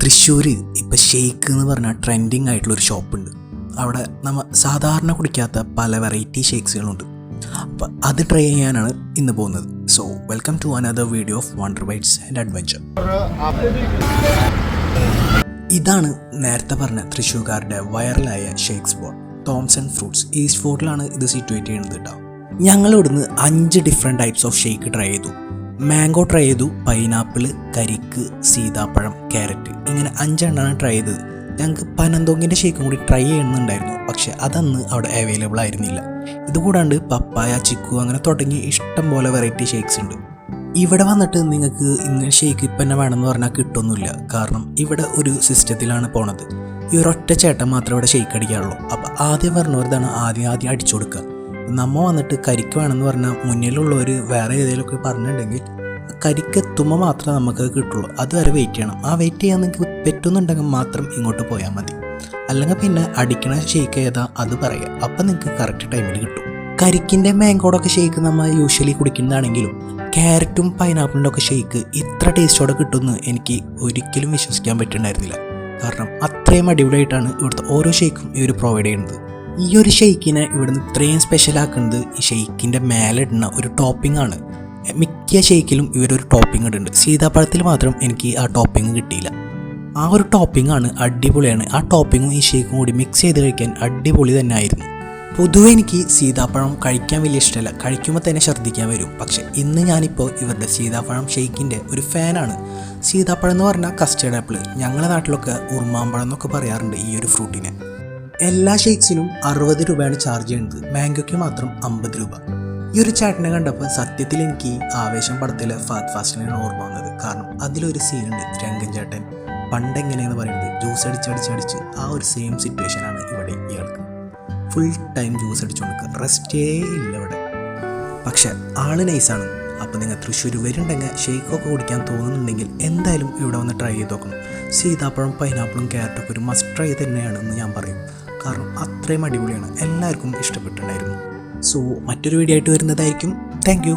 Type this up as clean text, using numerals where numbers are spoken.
തൃശ്ശൂർ ഇപ്പോൾ ഷെയ്ക്ക് എന്ന് പറഞ്ഞാൽ ട്രെൻഡിങ് ആയിട്ടുള്ളൊരു ഷോപ്പുണ്ട്. അവിടെ നമ്മൾ സാധാരണ കുടിക്കാത്ത പല വെറൈറ്റി ഷേക്സുകളുണ്ട്. അപ്പോൾ അത് ട്രൈ ചെയ്യാനാണ് ഇന്ന് പോകുന്നത്. So welcome to another video of wonder bites and adventure. ഇതാണ് നേരത്തെ പറഞ്ഞ തൃശ്ശൂർക്കാരുടെ വൈറലായ shake spot Thomson fruits. East ഫോർട്ടിലാണ് ഇത് സിറ്റുവേറ്റ് ചെയ്യുന്നത് കേട്ടോ. ഞങ്ങൾ ഇവിടുന്ന് 5 different types of shake try ചെയ്തു. മാംഗോ ട്രൈ ചെയ്തു, പൈനാപ്പിൾ, കരിക്ക്, സീതാപ്പഴം, ക്യാരറ്റ്, ഇങ്ങനെ 5 എണ്ണമാണ് ട്രൈ ചെയ്തത്. ഞങ്ങൾക്ക് പനന്തോങ്ങിൻ്റെ ഷേക്കും കൂടി ട്രൈ ചെയ്യുന്നുണ്ടായിരുന്നു, പക്ഷേ അതന്ന് അവിടെ അവൈലബിൾ ആയിരുന്നില്ല. ഇതുകൂടാണ്ട് പപ്പായ, ചിക്കു, അങ്ങനെ തുടങ്ങി ഇഷ്ടം പോലെ വെറൈറ്റി ഷേക്സ് ഉണ്ട്. ഇവിടെ വന്നിട്ട് നിങ്ങൾക്ക് ഇന്ന് ഷേക്ക് ഇപ്പം തന്നെ വേണമെന്ന് പറഞ്ഞാൽ കിട്ടുമൊന്നുമില്ല. കാരണം ഇവിടെ ഒരു സിസ്റ്റത്തിലാണ് പോണത്. ഈ ഒരൊറ്റ ചേട്ടൻ മാത്രമേ ഇവിടെ ഷേക്ക് അടിക്കാറുള്ളൂ. അപ്പോൾ ആദ്യം പറഞ്ഞവരതാണ് ആദ്യം അടിച്ചു കൊടുക്കുക. നമ്മ വന്നിട്ട് കരിക്ക് വേണമെന്ന് പറഞ്ഞാൽ മുന്നിലുള്ളവർ വേറെ ഏതെങ്കിലുമൊക്കെ പറഞ്ഞിട്ടുണ്ടെങ്കിൽ കരിക്ക് എത്തുമ്പോൾ മാത്രമേ നമുക്ക് കിട്ടുള്ളൂ. അതുവരെ വെയിറ്റ് ചെയ്യണം. ആ വെയിറ്റ് ചെയ്യാൻ നിങ്ങൾക്ക് പറ്റുന്നുണ്ടെങ്കിൽ മാത്രം ഇങ്ങോട്ട് പോയാൽ മതി. അല്ലെങ്കിൽ പിന്നെ അടിക്കണ ഷേക്ക് ഏതാ അത് പറയുക, അപ്പം നിങ്ങൾക്ക് കറക്റ്റ് ടൈമിൽ കിട്ടും. കരിക്കിൻ്റെ മാങ്കോടൊക്കെ ഷേക്ക് നമ്മൾ യൂഷ്വലി കുടിക്കുന്നതാണെങ്കിലും ക്യാരറ്റും പൈനാപ്പിളിൻ്റെ ഒക്കെ ഷേക്ക് ഇത്ര ടേസ്റ്റോടെ കിട്ടുമെന്ന് എനിക്ക് ഒരിക്കലും വിശ്വസിക്കാൻ പറ്റുന്നുണ്ടായിരുന്നില്ല. കാരണം അത്രയും അടിപൊളിയായിട്ടാണ് ഇവിടുത്തെ ഓരോ ഷേക്കും ഇവർ പ്രൊവൈഡ് ചെയ്യുന്നത്. ഈ ഒരു ഷെയ്ക്കിനെ ഇവിടുന്ന് ഇത്രയും സ്പെഷ്യലാക്കുന്നത് ഈ ഷെയ്ക്കിൻ്റെ മേലെ ഇടുന്ന ഒരു ടോപ്പിംഗ് ആണ്. മിക്ക ഷെയ്ക്കിലും ഇവരൊരു ടോപ്പിംഗ് ഇടുന്നുണ്ട്. സീതാപ്പഴത്തിൽ മാത്രം എനിക്ക് ആ ടോപ്പിംഗ് കിട്ടിയില്ല. ആ ഒരു ടോപ്പിംഗ് ആണ് അടിപൊളിയാണ്. ആ ടോപ്പിങ്ങും ഈ ഷേക്കും കൂടി മിക്സ് ചെയ്ത് കഴിക്കാൻ അടിപൊളി തന്നെ ആയിരുന്നു. പൊതുവെ എനിക്ക് സീതാപ്പഴം കഴിക്കാൻ വലിയ ഇഷ്ടമല്ല, കഴിക്കുമ്പോൾ തന്നെ ഛർദ്ദിക്കാൻ വരും. പക്ഷേ ഇന്ന് ഞാനിപ്പോൾ ഇവരുടെ സീതാപ്പഴം ഷേക്കിൻ്റെ ഒരു ഫാനാണ്. സീതാപ്പഴം എന്ന് പറഞ്ഞാൽ കസ്റ്റേർഡ് ആപ്പിൾ, ഞങ്ങളുടെ നാട്ടിലൊക്കെ ഉറുമാമ്പഴം എന്നൊക്കെ പറയാറുണ്ട് ഈ ഒരു ഫ്രൂട്ടിനെ. എല്ലാ ഷേക്സിനും 60 രൂപയാണ് ചാർജ് ചെയ്യുന്നത്. മാംഗോയ്ക്ക് മാത്രം 50 രൂപ. ഈ ഒരു ചേട്ടനെ കണ്ടപ്പോൾ സത്യത്തിൽ എനിക്ക് ആവേശം പടത്തിലെ ഫാസ്റ്റ് ഫാസ്റ്റിനാണ് ഓർമ്മ വന്നത്. കാരണം അതിലൊരു സീനുണ്ട്, രംഗൻ ചേട്ടൻ പണ്ടെങ്ങനെയെന്ന് പറയുന്നത് ജ്യൂസ് അടിച്ച് ആ ഒരു സെയിം സിറ്റുവേഷനാണ് ഇവിടെ ഇയാൾക്ക്. ഫുൾ ടൈം ജ്യൂസ് അടിച്ചുകൊടുക്കുക, റെസ്റ്റേ ഇല്ല ഇവിടെ. പക്ഷെ ആള് നൈസാണ്. അപ്പോൾ നിങ്ങൾ തൃശ്ശൂർ വരുന്നുണ്ടെങ്കിൽ ഷേക്കൊക്കെ കുടിക്കാൻ തോന്നുന്നുണ്ടെങ്കിൽ എന്തായാലും ഇവിടെ വന്ന് ട്രൈ ചെയ്ത് നോക്കണം. സീതാപ്പഴം, പൈനാപ്പിളും ക്യാരറ്റൊക്കെ ഒരു മസ്റ്റ് ട്രൈ തന്നെയാണെന്ന് ഞാൻ പറയും. കാരണം അത്രയും അടിപൊളിയാണ്, എല്ലാവർക്കും ഇഷ്ടപ്പെട്ടിട്ടുണ്ടായിരുന്നു. സോ മറ്റൊരു വീഡിയോ ആയിട്ട് വരുന്നതായിരിക്കും. Thank you.